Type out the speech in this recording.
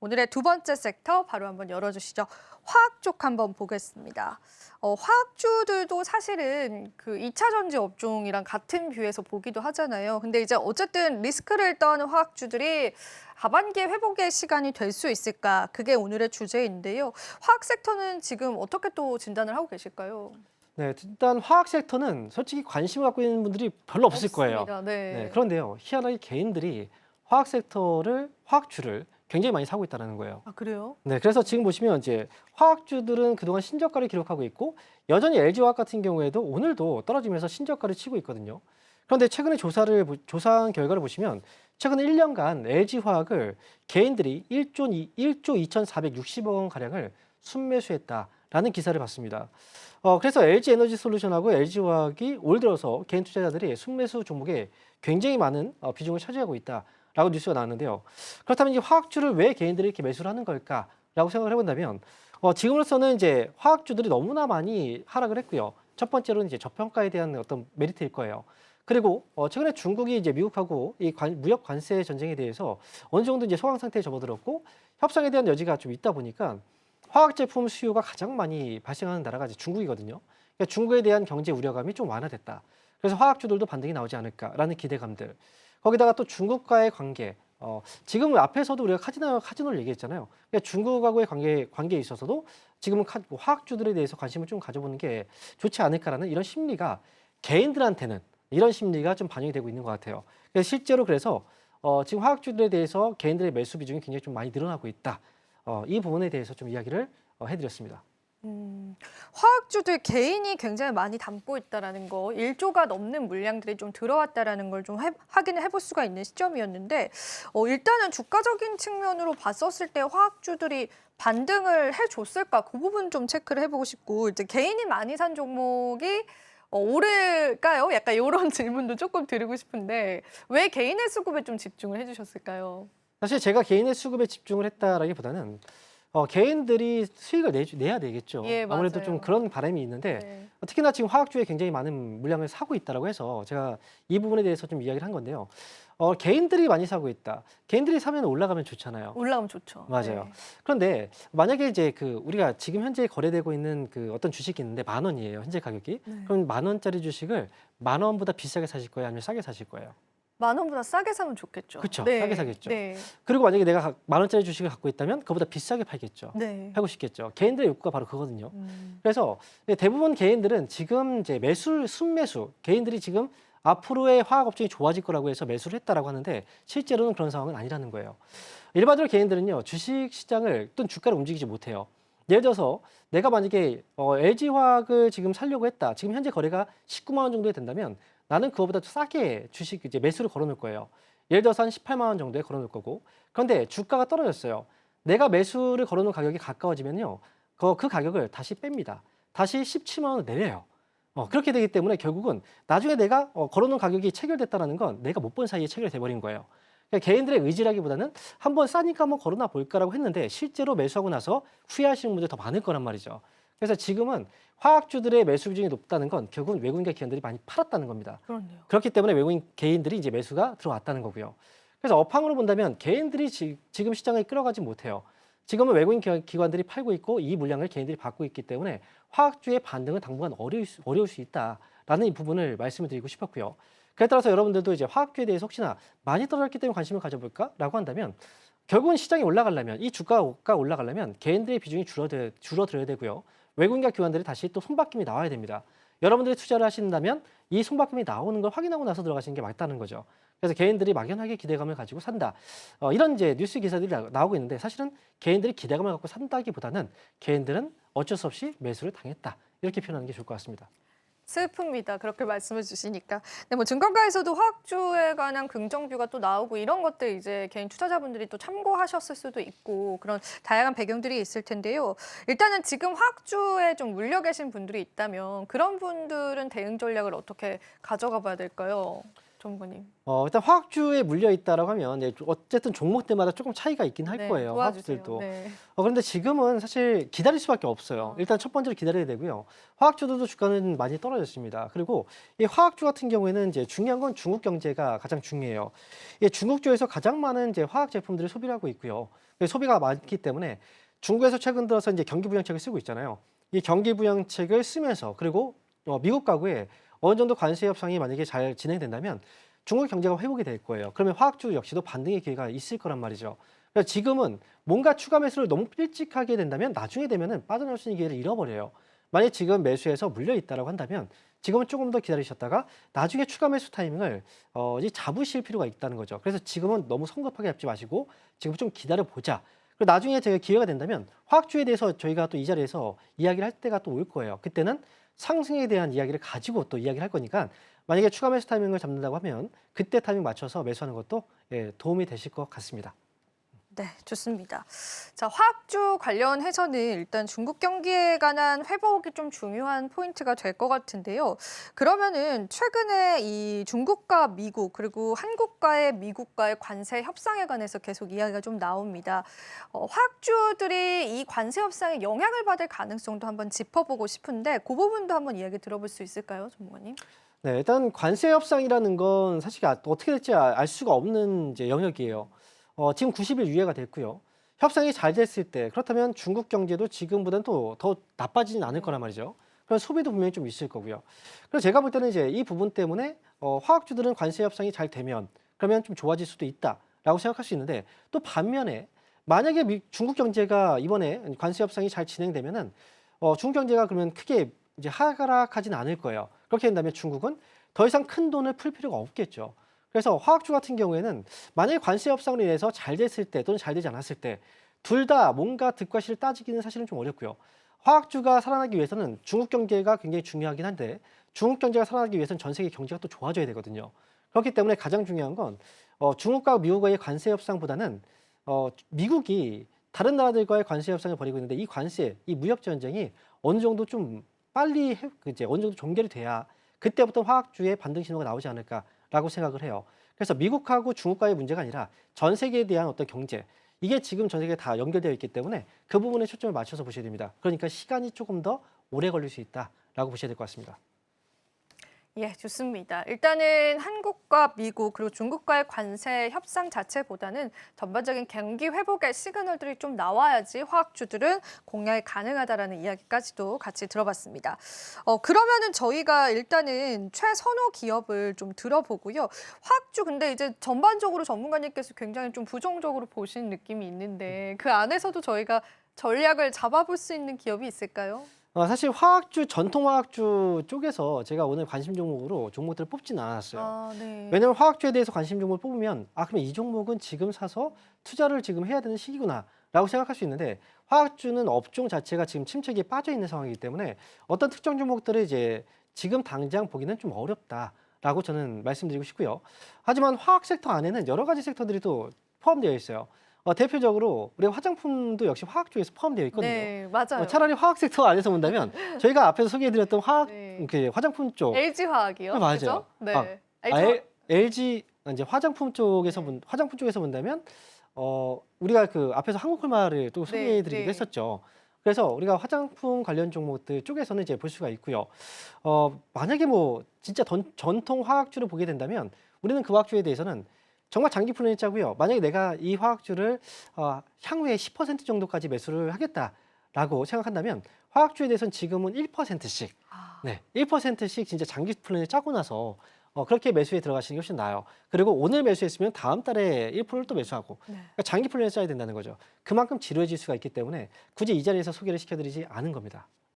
오늘의 두 번째 섹터 바로 한번 열어주시죠. 화학 쪽 한번 보겠습니다. 화학주들도 사실은 그 2차 전지 업종이랑 같은 뷰에서 보기도 하잖아요. 근데 이제 어쨌든 리스크를 떠는 화학주들이 하반기에 회복의 시간이 될 수 있을까? 그게 오늘의 주제인데요. 화학 섹터는 지금 어떻게 또 진단을 하고 계실까요? 네, 일단 화학 섹터는 솔직히 관심을 갖고 있는 분들이 별로 없을 거예요. 없습니다. 네. 그런데요, 희한하게 개인들이 화학 섹터를, 화학주를 굉장히 많이 사고 있다는 거예요. 아, 그래요? 네, 그래서 지금 보시면 이제 화학주들은 그동안 신저가를 기록하고 있고 여전히 LG화학 같은 경우에도 오늘도 떨어지면서 신저가를 치고 있거든요. 그런데 최근에 조사한 결과를 보시면 최근 1년간 LG화학을 개인들이 1조 2,460억 원 가량을 순매수했다라는 기사를 봤습니다. 그래서 LG에너지솔루션하고 LG화학이 올 들어서 개인 투자자들이 순매수 종목에 굉장히 많은 비중을 차지하고 있다라고 뉴스가 나왔는데요. 그렇다면 이 화학주를 왜 개인들이 이렇게 매수를 하는 걸까라고 생각을 해본다면 지금으로서는 이제 화학주들이 너무나 많이 하락을 했고요. 첫 번째로는 이제 저평가에 대한 어떤 메리트일 거예요. 그리고 최근에 중국이 이제 미국하고 이 무역 관세 전쟁에 대해서 어느 정도 이제 소강 상태에 접어들었고 협상에 대한 여지가 좀 있다 보니까 화학 제품 수요가 가장 많이 발생하는 나라가 이제 중국이거든요. 그러니까 중국에 대한 경제 우려감이 좀 완화됐다. 그래서 화학주들도 반등이 나오지 않을까라는 기대감들. 거기다가 또 중국과의 관계. 지금 앞에서도 우리가 카지노를 얘기했잖아요. 그러니까 중국하고의 관계에 있어서도 지금은 화학주들에 대해서 관심을 좀 가져보는 게 좋지 않을까라는 이런 심리가 개인들한테는 이런 심리가 좀 반영이 되고 있는 것 같아요. 실제로 그래서 지금 화학주들에 대해서 개인들의 매수 비중이 굉장히 좀 많이 늘어나고 있다. 이 부분에 대해서 좀 이야기를 해드렸습니다. 화학주들 개인이 굉장히 많이 담고 있다라는 거, 1조가 넘는 물량들이 좀 들어왔다라는 걸 좀 확인을 해볼 수가 있는 시점이었는데, 일단은 주가적인 측면으로 봤었을 때 화학주들이 반등을 해줬을까? 그 부분 좀 체크를 해보고 싶고, 이제 개인이 많이 산 종목이 오를까요? 약간 이런 질문도 조금 드리고 싶은데, 왜 개인의 수급에 좀 집중을 해주셨을까요? 사실 제가 개인의 수급에 집중을 했다라기보다는 개인들이 수익을 내야 되겠죠. 예, 아무래도 좀 맞아요. 그런 바람이 있는데 네. 특히나 지금 화학주에 굉장히 많은 물량을 사고 있다라고 해서 제가 이 부분에 대해서 좀 이야기를 한 건데요. 개인들이 많이 사고 있다. 개인들이 사면 올라가면 좋잖아요. 올라오면 좋죠. 맞아요. 네. 그런데 만약에 이제 우리가 지금 현재 거래되고 있는 어떤 주식이 있는데 10,000원이에요. 현재 가격이. 네. 그럼 10,000원짜리 주식을 10,000원보다 비싸게 사실 거예요? 아니면 싸게 사실 거예요? 10,000원보다 싸게 사면 좋겠죠. 그쵸. 네. 싸게 사겠죠. 네. 그리고 만약에 내가 10,000원짜리 주식을 갖고 있다면 그보다 비싸게 팔겠죠. 네. 팔고 싶겠죠. 개인들의 욕구가 바로 그거거든요. 음. 그래서 대부분 개인들은 지금 이제 순매수, 개인들이 지금 앞으로의 화학 업종이 좋아질 거라고 해서 매수를 했다라고 하는데 실제로는 그런 상황은 아니라는 거예요. 일반적으로 개인들은요, 주식 시장을 또는 주가를 움직이지 못해요. 예를 들어서 내가 만약에 LG화학을 지금 살려고 했다. 지금 현재 거래가 19만 원 정도 된다면 나는 그거보다 싸게 주식 이제 매수를 걸어놓을 거예요. 예를 들어서 한 18만 원 정도에 걸어놓을 거고. 그런데 주가가 떨어졌어요. 내가 매수를 걸어놓은 가격이 가까워지면요, 그 가격을 다시 뺍니다. 다시 17만 원을 내려요. 그렇게 되기 때문에 결국은 나중에 내가 걸어놓은 가격이 체결됐다는 건 내가 못 본 사이에 체결이 돼버린 거예요. 그러니까 개인들의 의지라기보다는 한번 싸니까 한번 걸어놔 볼까라고 했는데 실제로 매수하고 나서 후회하시는 분들이 더 많을 거란 말이죠. 그래서 지금은 화학주들의 매수 비중이 높다는 건 결국은 외국인과 기관들이 많이 팔았다는 겁니다. 그렇네요. 그렇기 때문에 외국인 개인들이 이제 매수가 들어왔다는 거고요. 그래서 업황으로 본다면 개인들이 지금 시장을 끌어가지 못해요. 지금은 외국인 기관들이 팔고 있고 이 물량을 개인들이 받고 있기 때문에 화학주의 반등은 당분간 어려울 수 있다라는 이 부분을 말씀을 드리고 싶었고요. 그에 따라서 여러분들도 이제 화학주에 대해서 혹시나 많이 떨어졌기 때문에 관심을 가져볼까라고 한다면 결국은 시장이 올라가려면 이 주가가 올라가려면 개인들의 비중이 줄어들어야 되고요. 외국인과 기관들이 다시 또 손바뀜이 나와야 됩니다. 여러분들이 투자를 하신다면 이 손바뀜이 나오는 걸 확인하고 나서 들어가시는 게 맞다는 거죠. 그래서 개인들이 막연하게 기대감을 가지고 산다. 이런 이제 뉴스 기사들이 나오고 있는데 사실은 개인들이 기대감을 갖고 산다기보다는 개인들은 어쩔 수 없이 매수를 당했다. 이렇게 표현하는 게 좋을 것 같습니다. 슬픕니다. 그렇게 말씀해 주시니까. 근데 뭐 증권가에서도 화학주에 관한 긍정뷰가 또 나오고 이런 것들 이제 개인 투자자분들이 또 참고하셨을 수도 있고 그런 다양한 배경들이 있을 텐데요. 일단은 지금 화학주에 좀 물려 계신 분들이 있다면 그런 분들은 대응 전략을 어떻게 가져가 봐야 될까요? 전문가님. 일단 화학주에 물려 있다라고 하면 어쨌든 종목들마다 조금 차이가 있긴 할 네, 거예요. 도와주세요. 화학주들도. 네. 그런데 지금은 사실 기다릴 수밖에 없어요. 일단 첫 번째로 기다려야 되고요. 화학주들도 주가는 많이 떨어졌습니다. 그리고 이 화학주 같은 경우에는 이제 중요한 건 중국 경제가 가장 중요해요. 이 중국주에서 가장 많은 이제 화학 제품들을 소비를 하고 있고요. 소비가 많기 때문에 중국에서 최근 들어서 이제 경기부양책을 쓰고 있잖아요. 이 경기부양책을 쓰면서 그리고 미국 가구에 어느 정도 관세 협상이 만약에 잘 진행된다면 중국 경제가 회복이 될 거예요. 그러면 화학주 역시도 반등의 기회가 있을 거란 말이죠. 그래서 지금은 뭔가 추가 매수를 너무 일찍 하게 된다면 나중에 되면은 빠져나올 수 있는 기회를 잃어버려요. 만약 지금 매수해서 물려 있다라고 한다면 지금은 조금 더 기다리셨다가 나중에 추가 매수 타이밍을 이제 잡으실 필요가 있다는 거죠. 그래서 지금은 너무 성급하게 잡지 마시고 지금 좀 기다려 보자. 그리고 나중에 제가 기회가 된다면 화학주에 대해서 저희가 또 이 자리에서 이야기를 할 때가 또 올 거예요. 그때는 상승에 대한 이야기를 가지고 또 이야기를 할 거니까 만약에 추가 매수 타이밍을 잡는다고 하면 그때 타이밍 맞춰서 매수하는 것도 도움이 되실 것 같습니다. 네, 좋습니다. 자, 화학주 관련해서는 일단 중국 경기에 관한 회복이 좀 중요한 포인트가 될 것 같은데요. 그러면은 최근에 이 중국과 미국 그리고 한국과의 미국과의 관세 협상에 관해서 계속 이야기가 좀 나옵니다. 화학주들이 이 관세 협상에 영향을 받을 가능성도 한번 짚어보고 싶은데 그 부분도 한번 이야기 들어볼 수 있을까요, 전문가님? 네, 일단 관세 협상이라는 건 사실 어떻게 될지 알 수가 없는 이제 영역이에요. 지금 90일 유예가 됐고요. 협상이 잘 됐을 때 그렇다면 중국 경제도 지금보다는 또 더 나빠지진 않을 거란 말이죠. 그럼 소비도 분명히 좀 있을 거고요. 그래서 제가 볼 때는 이제 이 부분 때문에 화학주들은 관세 협상이 잘 되면 그러면 좀 좋아질 수도 있다라고 생각할 수 있는데 또 반면에 만약에 중국 경제가 이번에 관세 협상이 잘 진행되면은 중국 경제가 그러면 크게 이제 하락하진 않을 거예요. 그렇게 된다면 중국은 더 이상 큰 돈을 풀 필요가 없겠죠. 그래서 화학주 같은 경우에는 만약에 관세 협상으로 인해서 잘 됐을 때 또는 잘 되지 않았을 때 둘 다 뭔가 득과 실을 따지기는 사실은 좀 어렵고요. 화학주가 살아나기 위해서는 중국 경제가 굉장히 중요하긴 한데 중국 경제가 살아나기 위해서는 전 세계 경제가 또 좋아져야 되거든요. 그렇기 때문에 가장 중요한 건 중국과 미국과의 관세 협상보다는 미국이 다른 나라들과의 관세 협상을 벌이고 있는데 이 관세, 이 무역 전쟁이 어느 정도 좀 빨리 이제 어느 정도 종결이 돼야 그때부터 화학주의 반등 신호가 나오지 않을까라고 생각을 해요. 그래서 미국하고 중국과의 문제가 아니라 전 세계에 대한 어떤 경제, 이게 지금 전 세계에 다 연결되어 있기 때문에 그 부분에 초점을 맞춰서 보셔야 됩니다. 그러니까 시간이 조금 더 오래 걸릴 수 있다라고 보셔야 될 것 같습니다. 예, 좋습니다. 일단은 한국과 미국 그리고 중국과의 관세 협상 자체보다는 전반적인 경기 회복의 시그널들이 좀 나와야지 화학주들은 공략이 가능하다라는 이야기까지도 같이 들어봤습니다. 그러면은 저희가 일단은 최선호 기업을 좀 들어보고요. 화학주 근데 이제 전반적으로 전문가님께서 굉장히 좀 부정적으로 보신 느낌이 있는데 그 안에서도 저희가 전략을 잡아볼 수 있는 기업이 있을까요? 사실 화학주, 전통 화학주 쪽에서 제가 오늘 관심 종목으로 종목들을 뽑지는 않았어요. 아, 네. 왜냐면 화학주에 대해서 관심 종목을 뽑으면 그러면 이 종목은 지금 사서 투자를 지금 해야 되는 시기구나라고 생각할 수 있는데 화학주는 업종 자체가 지금 침체기에 빠져 있는 상황이기 때문에 어떤 특정 종목들을 이제 지금 당장 보기는 좀 어렵다라고 저는 말씀드리고 싶고요. 하지만 화학 섹터 안에는 여러 가지 섹터들이 또 포함되어 있어요. 대표적으로 우리 화장품도 역시 화학주에서 포함되어 있거든요. 네, 맞아요. 차라리 화학 섹터 안에서 본다면 저희가 앞에서 소개해드렸던 네. 그 화장품 쪽 LG 화학이요. 맞아요. 그죠? 네. 아, LG LG 이제 화장품 쪽에서 네. 화장품 쪽에서 본다면 우리가 그 앞에서 한국콜마를 또 소개해드리기도 네. 했었죠. 그래서 우리가 화장품 관련 종목들 쪽에서는 이제 볼 수가 있고요. 만약에 뭐 진짜 전통 화학주를 보게 된다면 우리는 그 화학주에 대해서는 정말 장기 플랜이 짜고요. 만약에 내가 이 화학주를 향후에 10% 정도까지 매수를 하겠다라고 생각한다면 화학주에 대해서는 지금은 1%씩, 아, 네, 1%씩 진짜 장기 플랜을 짜고 나서 그렇게 매수에 들어가시는 게 훨씬 나아요. 그리고 오늘 매수했으면 다음 달에 1%를 또 매수하고 네. 그러니까 장기 플랜을 짜야 된다는 거죠. 그만큼 지루해질 수가 있기 때문에 굳이 이 자리에서 소개를 시켜드리지 않은 겁니다.